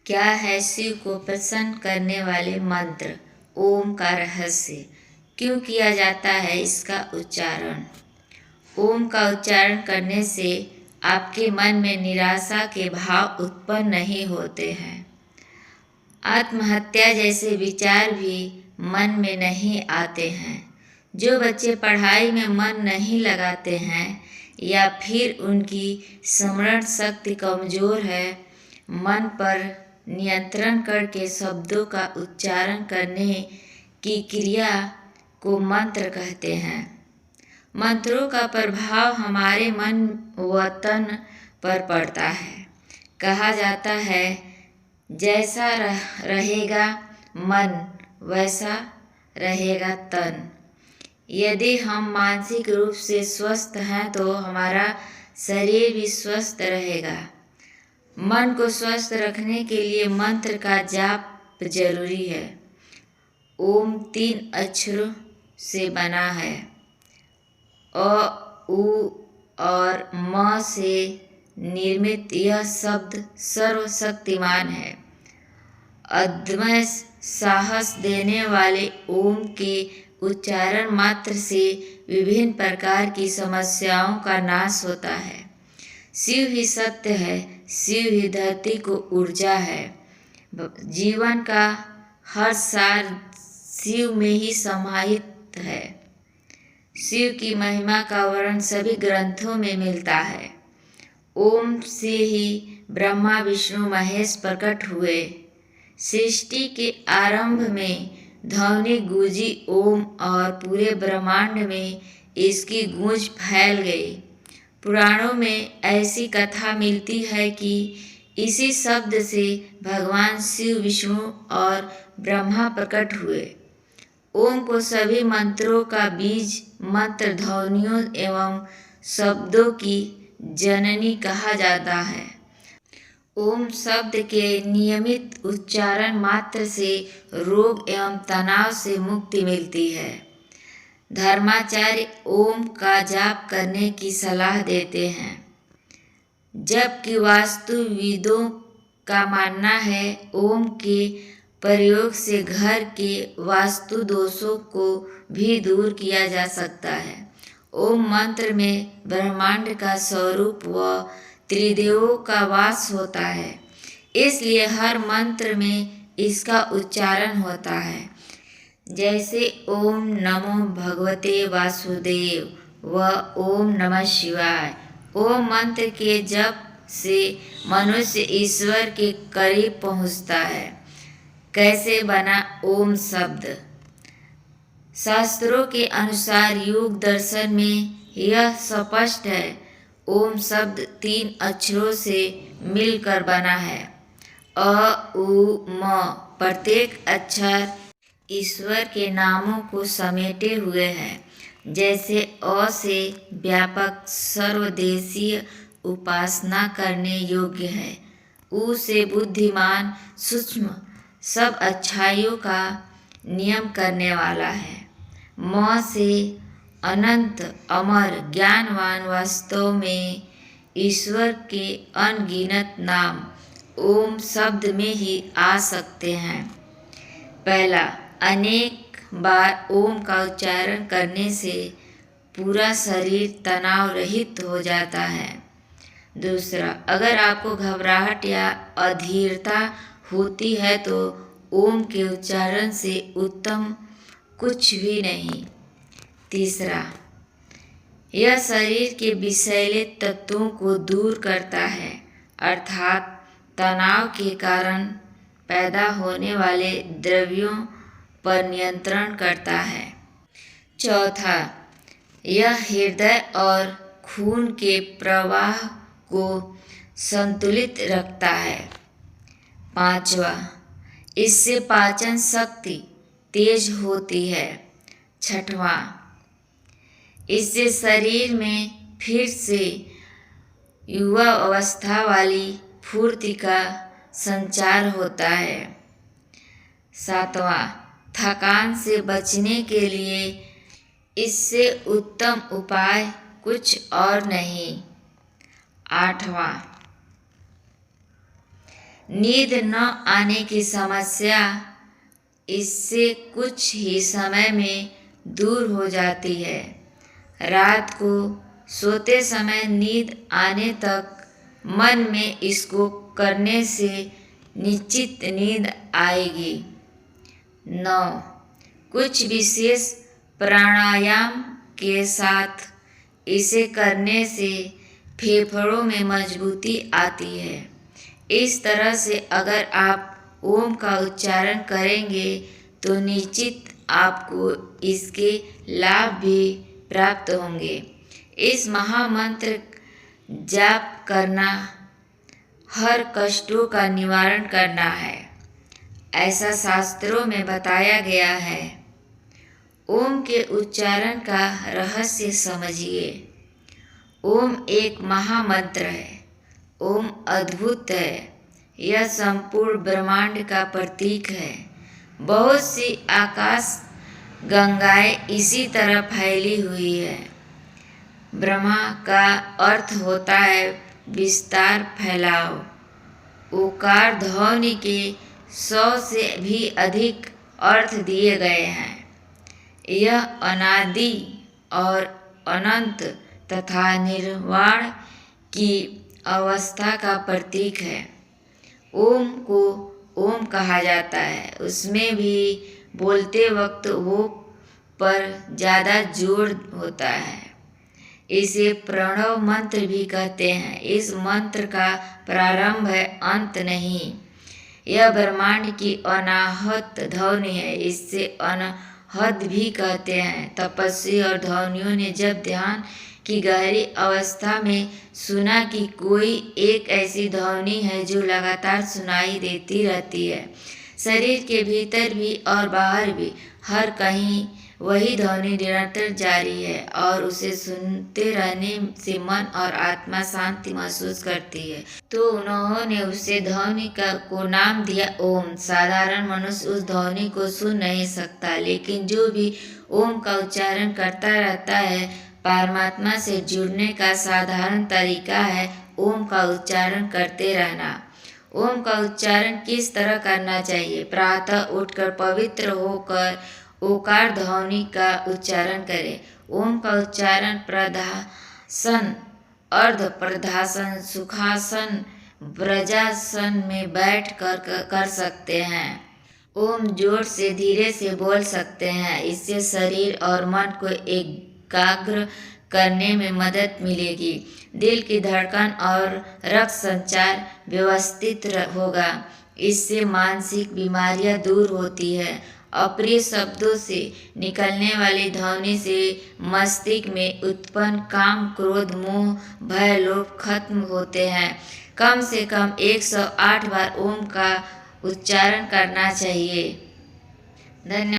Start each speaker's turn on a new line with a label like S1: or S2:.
S1: क्या है शिव को प्रसन्न करने वाले मंत्र? ओम का रहस्य। क्यों किया जाता है इसका उच्चारण? ओम का उच्चारण करने से आपके मन में निराशा के भाव उत्पन्न नहीं होते हैं। आत्महत्या जैसे विचार भी मन में नहीं आते हैं। जो बच्चे पढ़ाई में मन नहीं लगाते हैं या फिर उनकी स्मरण शक्ति कमज़ोर है, मन पर नियंत्रण करके शब्दों का उच्चारण करने की क्रिया को मंत्र कहते हैं। मंत्रों का प्रभाव हमारे मन व तन पर पड़ता है। कहा जाता है, जैसा रहेगा मन वैसा रहेगा तन। यदि हम मानसिक रूप से स्वस्थ हैं तो हमारा शरीर भी स्वस्थ रहेगा। मन को स्वस्थ रखने के लिए मंत्र का जाप जरूरी है। ओम 3 अक्षरों से बना है। अ, उ और म से निर्मित यह शब्द सर्वशक्तिमान है। अदम्य साहस देने वाले ओम के उच्चारण मात्र से विभिन्न प्रकार की समस्याओं का नाश होता है। शिव ही सत्य है, शिव ही धरती को ऊर्जा है। जीवन का हर सार शिव में ही समाहित है। शिव की महिमा का वर्णन सभी ग्रंथों में मिलता है। ओम से ही ब्रह्मा विष्णु महेश प्रकट हुए। सृष्टि के आरंभ में ध्वनि गूंजी ओम और पूरे ब्रह्मांड में इसकी गूंज फैल गई। पुराणों में ऐसी कथा मिलती है कि इसी शब्द से भगवान शिव विष्णु और ब्रह्मा प्रकट हुए। ओम को सभी मंत्रों का बीज मंत्र, ध्वनियों एवं शब्दों की जननी कहा जाता है। ओम शब्द के नियमित उच्चारण मात्र से रोग एवं तनाव से मुक्ति मिलती है। धर्माचार्य ओम का जाप करने की सलाह देते हैं, जबकि वास्तुविदों का मानना है ओम के प्रयोग से घर के वास्तु दोषों को भी दूर किया जा सकता है। ओम मंत्र में ब्रह्मांड का स्वरूप व त्रिदेवों का वास होता है, इसलिए हर मंत्र में इसका उच्चारण होता है। जैसे ओम नमो भगवते वासुदेव व ओम नमः शिवाय। ओम मंत्र के जप से मनुष्य ईश्वर के करीब पहुँचता है। कैसे बना ओम शब्द? शास्त्रों के अनुसार योग दर्शन में यह स्पष्ट है। ओम शब्द 3 अक्षरों से मिलकर बना है। अ, उ, म। प्रत्येक अक्षर ईश्वर के नामों को समेटे हुए हैं। जैसे अ से व्यापक सर्वदेशीय उपासना करने योग्य है। उ से बुद्धिमान सूक्ष्म सब अच्छाइयों का नियम करने वाला है। म से अनंत अमर ज्ञानवान। वास्तव में ईश्वर के अनगिनत नाम ओम शब्द में ही आ सकते हैं। पहला, अनेक बार ओम का उच्चारण करने से पूरा शरीर तनाव रहित हो जाता है। दूसरा, अगर आपको घबराहट या अधीरता होती है तो ओम के उच्चारण से उत्तम कुछ भी नहीं। तीसरा, यह शरीर के विषैले तत्वों को दूर करता है, अर्थात तनाव के कारण पैदा होने वाले द्रव्यों पर नियंत्रण करता है। चौथा, यह हृदय और खून के प्रवाह को संतुलित रखता है। पांचवा, इससे पाचन शक्ति तेज होती है। छठवां, इससे शरीर में फिर से युवा अवस्था वाली फुर्ती का संचार होता है। सातवां, थकान से बचने के लिए इससे उत्तम उपाय कुछ और नहीं। आठवां, नींद न आने की समस्या इससे कुछ ही समय में दूर हो जाती है। रात को सोते समय नींद आने तक मन में इसको करने से निश्चित नींद आएगी। 9. कुछ विशेष प्राणायाम के साथ इसे करने से फेफड़ों में मजबूती आती है। इस तरह से अगर आप ओम का उच्चारण करेंगे तो निश्चित आपको इसके लाभ भी प्राप्त होंगे। इस महामंत्र जाप करना हर कष्टों का निवारण करना है, ऐसा शास्त्रों में बताया गया है। ओम के उच्चारण का रहस्य समझिए। ओम एक महामंत्र है। ओम अद्भुत है। यह संपूर्ण ब्रह्मांड का प्रतीक है। बहुत सी आकाश गंगाएं इसी तरह फैली हुई है। ब्रह्मा का अर्थ होता है विस्तार, फैलाव। ओकार ध्वनि के 100 से भी अधिक अर्थ दिए गए हैं। यह अनादि और अनंत तथा निर्वाण की अवस्था का प्रतीक है। ओम को ओम कहा जाता है। उसमें भी बोलते वक्त वो पर ज़्यादा जोर होता है। इसे प्रणव मंत्र भी कहते हैं। इस मंत्र का प्रारंभ है, अंत नहीं। यह ब्रह्मांड की अनाहत ध्वनि है। इससे अनाहत भी कहते हैं। तपस्वी और ध्वनियों ने जब ध्यान की गहरी अवस्था में सुना कि कोई एक ऐसी ध्वनि है जो लगातार सुनाई देती रहती है, शरीर के भीतर भी और बाहर भी, हर कहीं वही ध्वनि निरंतर जारी है और उसे सुनते रहने से मन और आत्मा शांति महसूस करती है, तो उन्होंने उसे ध्वनि को नाम दिया ओम। साधारण मनुष्य उस ध्वनि को सुन नहीं सकता, लेकिन जो भी ओम का उच्चारण करता रहता है, परमात्मा से जुड़ने का साधारण तरीका है ओम का उच्चारण करते रहना। ओम का उच्चारण किस तरह करना चाहिए? प्रातः उठकर पवित्र होकर ओकार ध्वनि का उच्चारण करें। ओम का उच्चारण प्रधासन, अर्ध प्रधासन, सुखासन, ब्रजासन में बैठ कर सकते हैं। ओम जोर से धीरे से बोल सकते हैं। इससे शरीर और मन को एकाग्र करने में मदद मिलेगी। दिल की धड़कन और रक्त संचार व्यवस्थित होगा। इससे मानसिक बीमारियां दूर होती है। अप्रिय शब्दों से निकलने वाली ध्वनि से मस्तिष्क में उत्पन्न काम, क्रोध, मोह, भय, लोभ खत्म होते हैं। कम से कम 108 बार ओम का उच्चारण करना चाहिए। धन्यवाद।